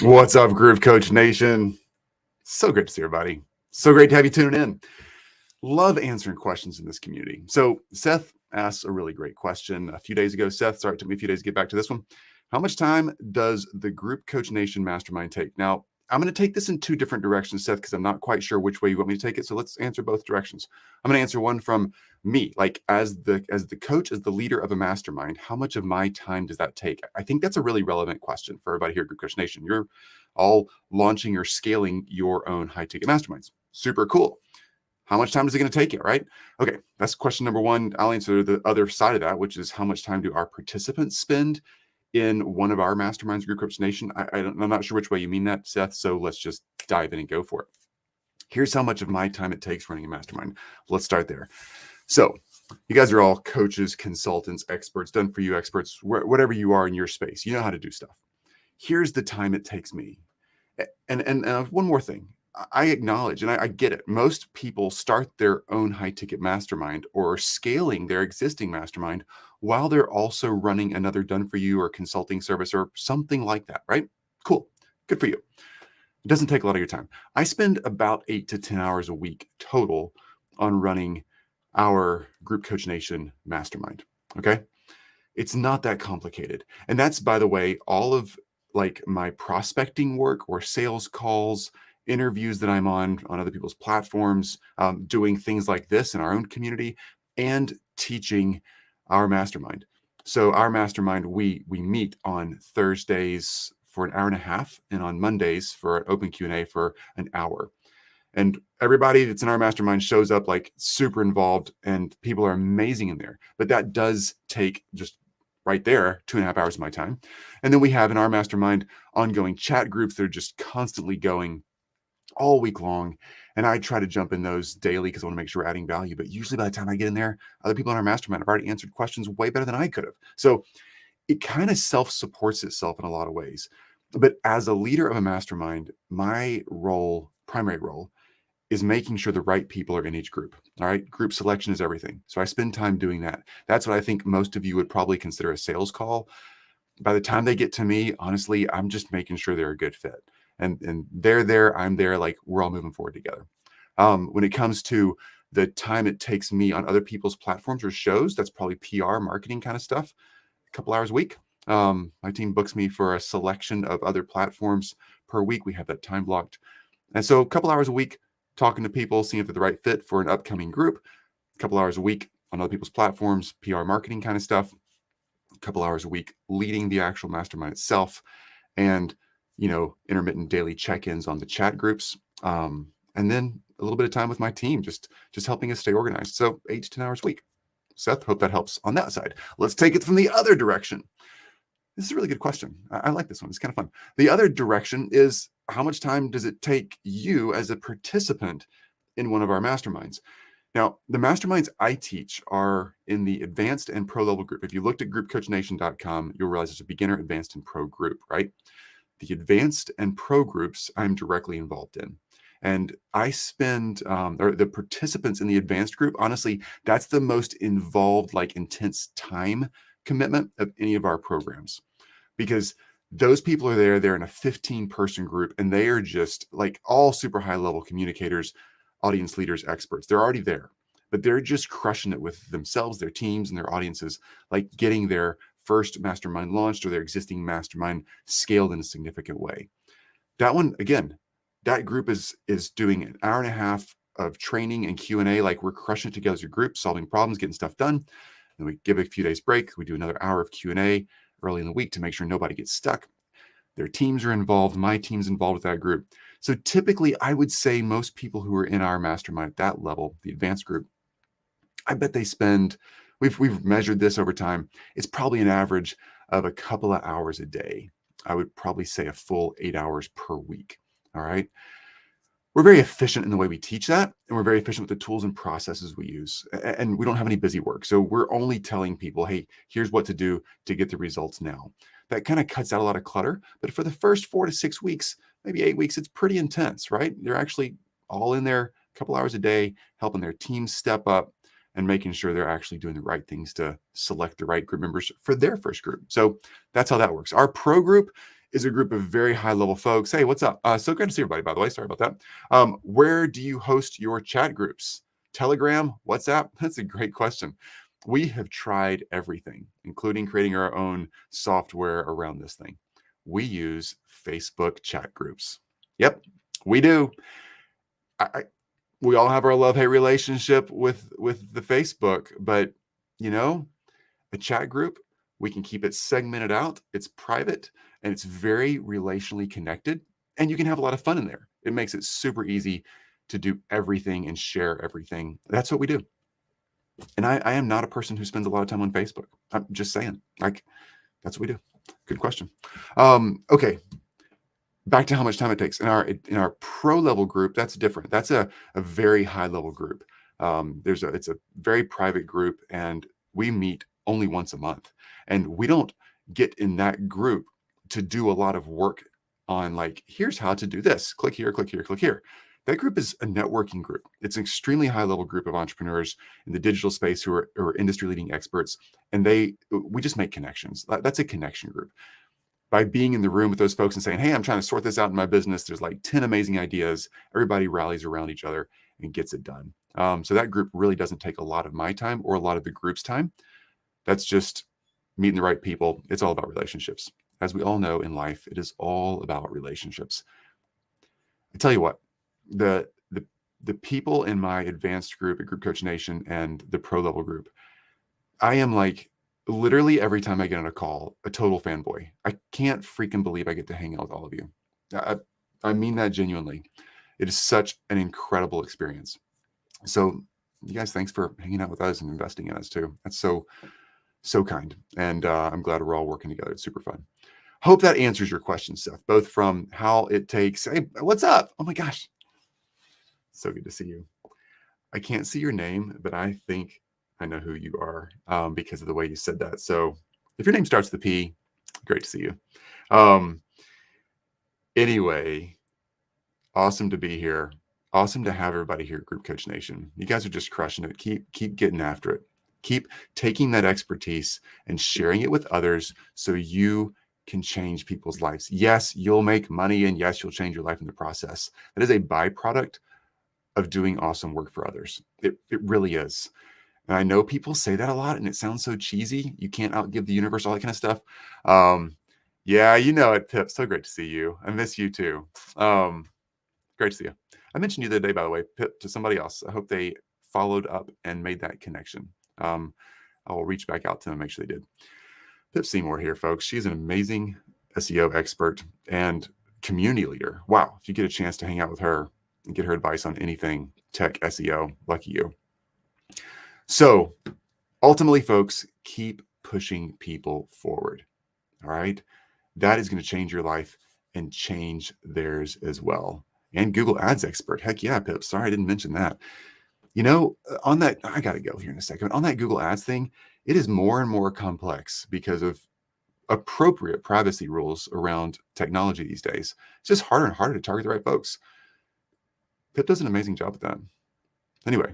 What's up, Group Coach Nation? So great to see everybody. So great to have you tuning in. Love answering questions in this community. So Seth asked a really great question a few days ago. Seth, sorry, it took me a few days to get back to this one. How much time does the Group Coach Nation Mastermind take? Now, I'm going to take this in two different directions, Seth, because I'm not quite sure which way you want me to take it. So let's answer both directions. I'm going to answer one from me, like as the coach, as the leader of a mastermind. How much of my time does that take? I think that's a really relevant question for everybody here at Group Coach Nation. You're all launching or scaling your own high ticket masterminds. Super cool. How much time is it going to take you, right? Okay, that's question number one. I'll answer the other side of that, which is how much time do our participants spend in one of our masterminds, Group Coach Nation? I'm not sure which way you mean that, Seth, so let's just dive in and go for it. Here's how much of my time it takes running a mastermind. Let's start there. So you guys are all coaches, consultants, experts, done for you experts, whatever you are in your space. You know how to do stuff. Here's the time it takes me. And one more thing. I acknowledge, and I get it. Most people start their own high ticket mastermind or scaling their existing mastermind while they're also running another done for you or consulting service or something like that, right? Cool. Good for you. It doesn't take a lot of your time. I spend about 8 to 10 hours a week total on running our Group Coach Nation mastermind. Okay. It's not that complicated. And that's, by the way, all of like my prospecting work or sales calls, interviews that I'm on other people's platforms, doing things like this in our own community, and teaching our mastermind. So our mastermind, we meet on Thursdays for an hour and a half, and on Mondays for an open Q&A for an hour. And everybody that's in our mastermind shows up like super involved, and people are amazing in there. But that does take just right there 2.5 hours of my time. And then we have in our mastermind ongoing chat groups that are just constantly going all week long. And I try to jump in those daily because I want to make sure we're adding value. But usually by the time I get in there, other people in our mastermind have already answered questions way better than I could have. So it kind of self-supports itself in a lot of ways. But as a leader of a mastermind, my role, primary role, is making sure the right people are in each group. All right. Group selection is everything. So I spend time doing that. That's what I think most of you would probably consider a sales call. By the time they get to me, honestly, I'm just making sure they're a good fit. And they're there, I'm there, like we're all moving forward together. When it comes to the time it takes me on other people's platforms or shows, that's probably PR, marketing kind of stuff, a couple hours a week. My team books me for a selection of other platforms per week. We have that time blocked. And so a couple hours a week talking to people, seeing if they're the right fit for an upcoming group, a couple hours a week on other people's platforms, PR marketing kind of stuff, a couple hours a week leading the actual mastermind itself, and, intermittent daily check-ins on the chat groups. And then a little bit of time with my team, just helping us stay organized. So 8 to 10 hours a week. Seth, hope that helps on that side. Let's take it from the other direction. This is a really good question. I like this one. It's kind of fun. The other direction is, how much time does it take you as a participant in one of our masterminds? Now, the masterminds I teach are in the advanced and pro level group. If you looked at groupcoachnation.com, you'll realize there's a beginner, advanced, and pro group, right? The advanced and pro groups I'm directly involved in. And I spend, or the participants in the advanced group, honestly, that's the most involved, like intense time commitment of any of our programs, because those people are there. They're in a 15-person group, and they are just like all super high level communicators, audience leaders, experts. They're already there, but they're just crushing it with themselves, their teams, and their audiences, like getting their first mastermind launched or their existing mastermind scaled in a significant way. That one, again, that group is doing an hour and a half of training and Q&A. Like we're crushing it together as a group, solving problems, getting stuff done. And we give a few days break. We do another hour of Q&A early in the week to make sure nobody gets stuck. Their teams are involved. My team's involved with that group. So typically, I would say most people who are in our mastermind at that level, the advanced group, I bet they spend, we've measured this over time, it's probably an average of a couple of hours a day. I would probably say a full 8 hours per week. All right. We're very efficient in the way we teach that, and we're very efficient with the tools and processes we use. And we don't have any busy work. So we're only telling people, hey, here's what to do to get the results now. That kind of cuts out a lot of clutter. But for the first 4 to 6 weeks, maybe 8 weeks, it's pretty intense, right? They're actually all in there a couple hours a day, helping their teams step up and making sure they're actually doing the right things to select the right group members for their first group. So that's how that works. Our pro group is a group of very high level folks. Hey, what's up? So great to see everybody, by the way. Sorry about that. Where do you host your chat groups? Telegram, WhatsApp? That's a great question. We have tried everything, including creating our own software around this thing. We use Facebook chat groups. Yep, we do. We all have our love-hate relationship with the Facebook, but a chat group, we can keep it segmented out. It's private and it's very relationally connected, and you can have a lot of fun in there. It makes it super easy to do everything and share everything. That's what we do. And I am not a person who spends a lot of time on Facebook. I'm just saying, like, that's what we do. Good question. Okay. Back to how much time it takes. In our pro level group, that's different. That's a very high level group. It's a very private group, and we meet only once a month. And we don't get in that group to do a lot of work on, like, here's how to do this. Click here, click here, click here. That group is a networking group. It's an extremely high level group of entrepreneurs in the digital space who are industry leading experts. And we just make connections. That's a connection group. By being in the room with those folks and saying, hey, I'm trying to sort this out in my business. There's like 10 amazing ideas. Everybody rallies around each other and gets it done. So that group really doesn't take a lot of my time or a lot of the group's time. That's just meeting the right people. It's all about relationships. As we all know in life, it is all about relationships. I tell you what, the people in my advanced group at Group Coach Nation and the pro level group, I am like, literally every time I get on a call, a total fanboy. I can't freaking believe I get to hang out with all of you. I mean that genuinely. It is such an incredible experience. So you guys, thanks for hanging out with us and investing in us too. That's so kind. And I'm glad we're all working together. It's super fun. Hope that answers your question, Seth, both from how it takes. Hey, what's up? Oh my gosh. So good to see you. I can't see your name, but I think I know who you are because of the way you said that. So if your name starts with a P, great to see you. Anyway, awesome to be here. Awesome to have everybody here at Group Coach Nation. You guys are just crushing it. Keep getting after it. Keep taking that expertise and sharing it with others so you can change people's lives. Yes, you'll make money, and yes, you'll change your life in the process. That is a byproduct of doing awesome work for others. It really is. And I know people say that a lot and it sounds so cheesy. You can't outgive the universe, all that kind of stuff. Yeah, you know it, Pip. So great to see you. I miss you too. Great to see you. I mentioned you the other day, by the way, Pip, to somebody else. I hope they followed up and made that connection. I will reach back out to them and make sure they did. Pip Seymour here, folks. She's an amazing SEO expert and community leader. Wow. If you get a chance to hang out with her and get her advice on anything tech SEO, lucky you. So ultimately, folks, keep pushing people forward. All right. That is going to change your life and change theirs as well. And Google Ads expert. Heck yeah, Pip. Sorry, I didn't mention that. On that, I got to go here in a second. On that Google Ads thing, it is more and more complex because of appropriate privacy rules around technology these days. It's just harder and harder to target the right folks. Pip does an amazing job at that. Anyway,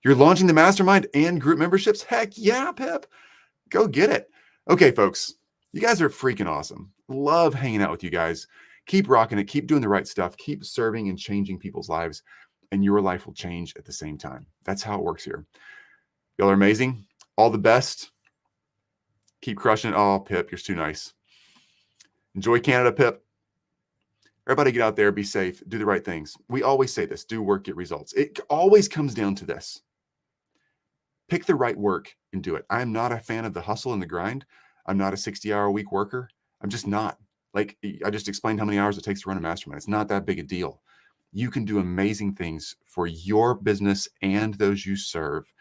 you're launching the mastermind and group memberships? Heck yeah, Pip. Go get it. Okay, folks, you guys are freaking awesome. Love hanging out with you guys. Keep rocking it. Keep doing the right stuff. Keep serving and changing people's lives, and your life will change at the same time. That's how it works here. Y'all are amazing. All the best. Keep crushing it. Oh, Pip, you're too nice. Enjoy Canada, Pip. Everybody get out there, be safe, do the right things. We always say this, do work, get results. It always comes down to this. Pick the right work and do it. I'm not a fan of the hustle and the grind. I'm not a 60-hour-a-week worker. I'm just not. Like, I just explained how many hours it takes to run a mastermind. It's not that big a deal. You can do amazing things for your business and those you serve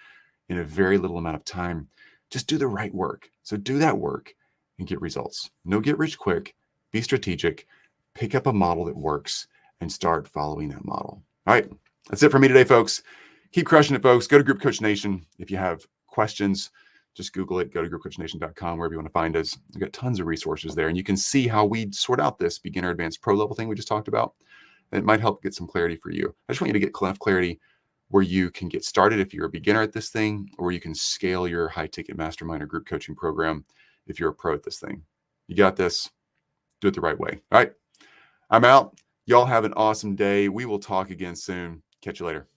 in a very little amount of time. Just do the right work. So do that work and get results. No get rich quick. Be strategic. Pick up a model that works and start following that model. All right. That's it for me today, folks. Keep crushing it, folks. Go to Group Coach Nation. If you have questions, just Google it. Go to groupcoachnation.com, wherever you want to find us. We've got tons of resources there. And you can see how we sort out this beginner, advanced, pro level thing we just talked about. And it might help get some clarity for you. I just want you to get enough clarity where you can get started if you're a beginner at this thing, or you can scale your high ticket mastermind or group coaching program if you're a pro at this thing. You got this. do it the right way. All right. I'm out. Y'all have an awesome day. We will talk again soon. Catch you later.